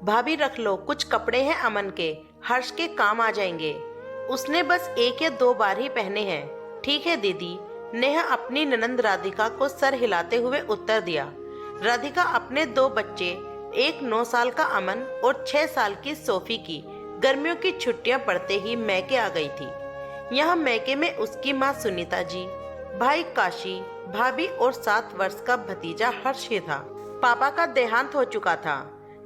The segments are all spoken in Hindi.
भाभी रख लो, कुछ कपड़े हैं अमन के, हर्ष के काम आ जाएंगे। उसने बस 1 या 2 बार ही पहने हैं। ठीक है दीदी, नेहा अपनी ननंद राधिका को सर हिलाते हुए उत्तर दिया। राधिका अपने 2 बच्चे, एक 9 साल का अमन और 6 साल की सोफी की गर्मियों की छुट्टियां पड़ते ही मैके आ गई थी। यहाँ मैके में उसकी माँ सुनीता जी, भाई काशी, भाभी और 7 वर्ष का भतीजा हर्ष ही था। पापा का देहांत हो चुका था।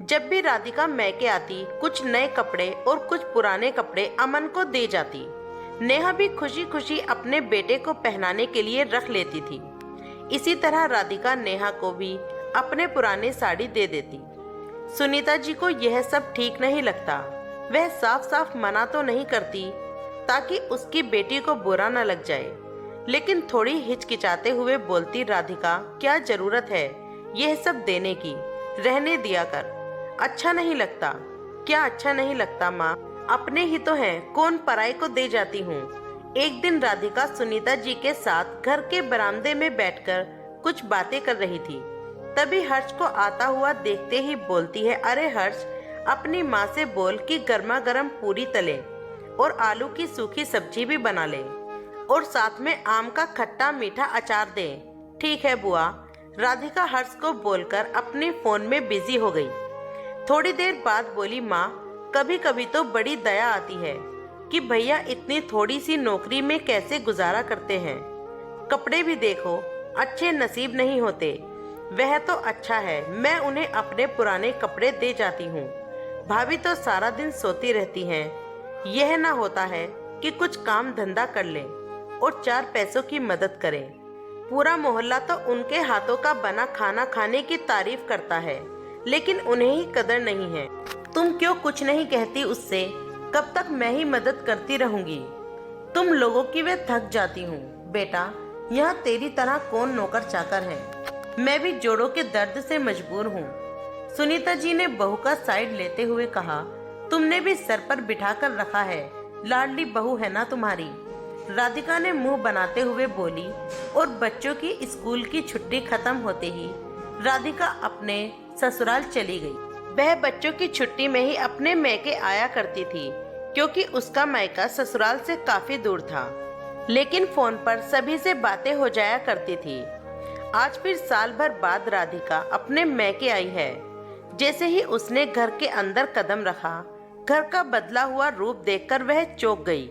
जब भी राधिका मैके आती, कुछ नए कपड़े और कुछ पुराने कपड़े अमन को दे जाती। नेहा भी खुशी खुशी अपने बेटे को पहनाने के लिए रख लेती थी। इसी तरह राधिका नेहा को भी अपने पुराने साड़ी दे देती। सुनीता जी को यह सब ठीक नहीं लगता। वह साफ साफ मना तो नहीं करती ताकि उसकी बेटी को बुरा न लग जाए, लेकिन थोड़ी हिचकिचाते हुए बोलती, राधिका क्या जरूरत है यह सब देने की, रहने दिया कर, अच्छा नहीं लगता। क्या अच्छा नहीं लगता माँ, अपने ही तो हैं, कौन पराई को दे जाती हूँ। एक दिन राधिका सुनीता जी के साथ घर के बरामदे में बैठकर कुछ बातें कर रही थी। तभी हर्ष को आता हुआ देखते ही बोलती है, अरे हर्ष, अपनी माँ से बोल कि गर्मा गर्म पूरी तले और आलू की सूखी सब्जी भी बना ले और साथ में आम का खट्टा मीठा अचार दे। ठीक है बुआ, राधिका हर्ष को बोलकर अपने फोन में बिजी हो गई। थोड़ी देर बाद बोली, माँ कभी कभी तो बड़ी दया आती है कि भैया इतनी थोड़ी सी नौकरी में कैसे गुजारा करते हैं। कपड़े भी देखो, अच्छे नसीब नहीं होते। वह तो अच्छा है, मैं उन्हें अपने पुराने कपड़े दे जाती हूँ। भाभी तो सारा दिन सोती रहती हैं। यह ना होता है कि कुछ काम धंधा कर ले और 4 पैसों की मदद करें। पूरा मोहल्ला तो उनके हाथों का बना खाना खाने की तारीफ करता है, लेकिन उन्हें ही कदर नहीं है। तुम क्यों कुछ नहीं कहती उससे? कब तक मैं ही मदद करती रहूंगी? तुम लोगों की वे थक जाती हूँ। बेटा, यहाँ तेरी तरह कौन नौकर चाकर है। मैं भी जोड़ों के दर्द से मजबूर हूँ। सुनीता जी ने बहू का साइड लेते हुए कहा, तुमने भी सर पर बिठा कर रखा है, लाडली बहू है ना तुम्हारी। राधिका ने मुंह बनाते हुए बोली और बच्चों की स्कूल की छुट्टी खत्म होते ही राधिका अपने ससुराल चली गई। वह बच्चों की छुट्टी में ही अपने मैके आया करती थी, क्योंकि उसका मायका ससुराल से काफी दूर था। लेकिन फोन पर सभी से बातें हो जाया करती थी। आज फिर साल भर बाद राधिका अपने मैके आई है। जैसे ही उसने घर के अंदर कदम रखा, घर का बदला हुआ रूप देखकर वह चौंक गई।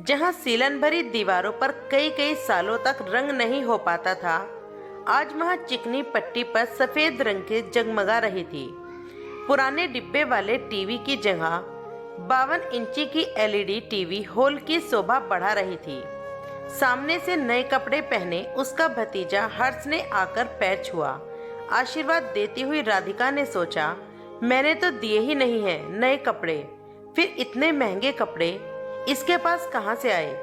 जहां सीलन भरी दीवारों पर कई कई सालों तक रंग नहीं हो पाता था, आज वहां चिकनी पट्टी पर सफेद रंग के जगमगा रही थी। पुराने डिब्बे वाले टीवी की जगह 52 इंची की एलईडी टीवी हॉल की शोभा बढ़ा रही थी। सामने से नए कपड़े पहने उसका भतीजा हर्ष ने आकर पैर छुआ। आशीर्वाद देती हुई राधिका ने सोचा, मैंने तो दिए ही नहीं हैं नए कपड़े, फिर इतने महंगे कपड़े इसके पास कहाँ से आए।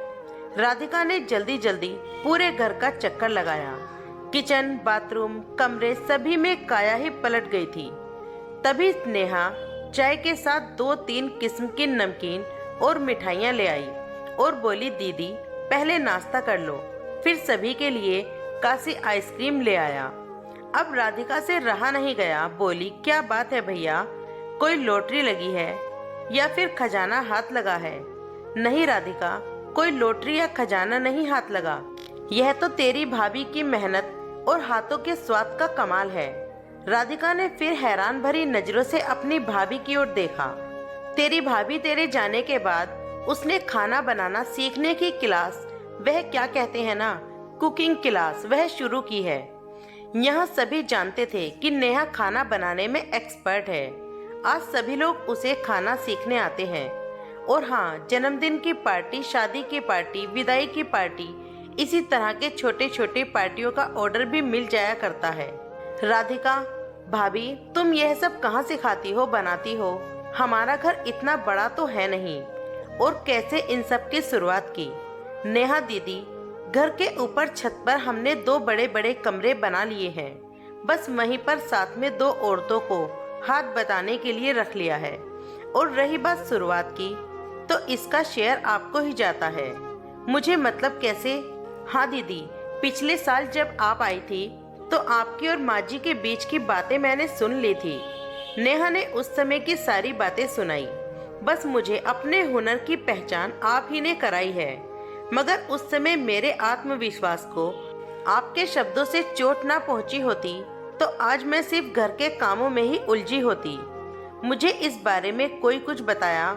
राधिका ने जल्दी जल्दी पूरे घर का चक्कर लगाया। किचन, बाथरूम, कमरे सभी में काया ही पलट गई थी। तभी नेहा चाय के साथ 2-3 किस्म की नमकीन और मिठाइयाँ ले आई और बोली, दीदी पहले नाश्ता कर लो, फिर सभी के लिए कासी आइसक्रीम ले आया। अब राधिका से रहा नहीं गया, बोली, क्या बात है भैया, कोई लॉटरी लगी है या फिर खजाना हाथ लगा है? नहीं राधिका, कोई लॉटरी या खजाना नहीं हाथ लगा, यह तो तेरी भाभी की मेहनत और हाथों के स्वाद का कमाल है। राधिका ने फिर हैरान भरी नजरों से अपनी भाभी की ओर देखा। तेरी भाभी तेरे जाने के बाद उसने खाना बनाना सीखने की क्लास, वह क्या कहते हैं ना, कुकिंग क्लास, वह शुरू की है। यहाँ सभी जानते थे कि नेहा खाना बनाने में एक्सपर्ट है। आज सभी लोग उसे खाना सीखने आते हैं। और हाँ, जन्मदिन की पार्टी, शादी की पार्टी, विदाई की पार्टी, इसी तरह के छोटे छोटे पार्टियों का ऑर्डर भी मिल जाया करता है। राधिका, भाभी तुम यह सब कहाँ सिखाती हो, बनाती हो? हमारा घर इतना बड़ा तो है नहीं। और कैसे इन सब की शुरुआत की? नेहा दीदी, घर के ऊपर छत पर हमने 2 बड़े बड़े कमरे बना लिए हैं। बस वहीं पर साथ में 2 औरतों को हाथ बताने के लिए रख लिया है। और रही बात शुरुआत की, तो इसका शेयर आपको ही जाता है। मुझे मतलब कैसे? हाँ दीदी, पिछले साल जब आप आई थी तो आपकी और माँ जी के बीच की बातें मैंने सुन ली थी। नेहा ने उस समय की सारी बातें सुनाई। बस मुझे अपने हुनर की पहचान आप ही ने कराई है, मगर उस समय मेरे आत्मविश्वास को आपके शब्दों से चोट ना पहुंची होती तो आज मैं सिर्फ घर के कामों में ही उलझी होती। मुझे इस बारे में कोई कुछ बताया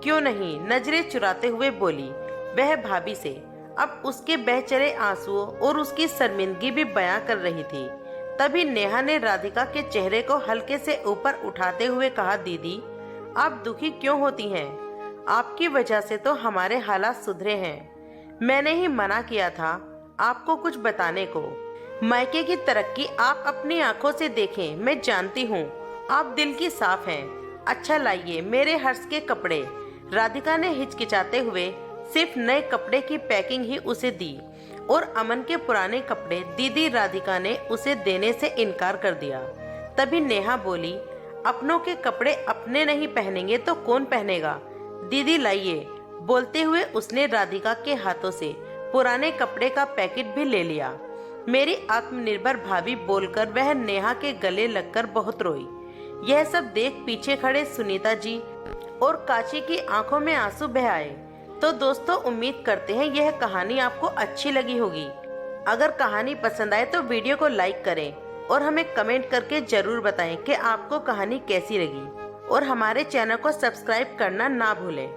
क्यों नहीं, नजरें चुराते हुए बोली वह भाभी से। अब उसके बह चले आंसुओं और उसकी शर्मिंदगी भी बयां कर रही थी। तभी नेहा ने राधिका के चेहरे को हल्के से ऊपर उठाते हुए कहा, दीदी आप दुखी क्यों होती हैं? आपकी वजह से तो हमारे हालात सुधरे हैं। मैंने ही मना किया था आपको कुछ बताने को। मायके की तरक्की आप अपनी आंखों से देखें, मैं जानती हूँ आप दिल की साफ हैं। अच्छा लाइए मेरे हर्ष के कपड़े। राधिका ने हिचकिचाते हुए सिर्फ नए कपड़े की पैकिंग ही उसे दी और अमन के पुराने कपड़े दीदी राधिका ने उसे देने से इनकार कर दिया। तभी नेहा बोली, अपनों के कपड़े अपने नहीं पहनेंगे तो कौन पहनेगा? दीदी लाइए। बोलते हुए उसने राधिका के हाथों से पुराने कपड़े का पैकेट भी ले लिया। मेरी आत्मनिर्भर भाभी बोलकर वह नेहा के गले लगकर बहुत रोई। यह सब देख पीछे खड़े सुनीता जी और काची की आंखों में आंसू बह आए। तो दोस्तों, उम्मीद करते हैं यह कहानी आपको अच्छी लगी होगी। अगर कहानी पसंद आए तो वीडियो को लाइक करें और हमें कमेंट करके जरूर बताएं कि आपको कहानी कैसी लगी, और हमारे चैनल को सब्सक्राइब करना ना भूलें।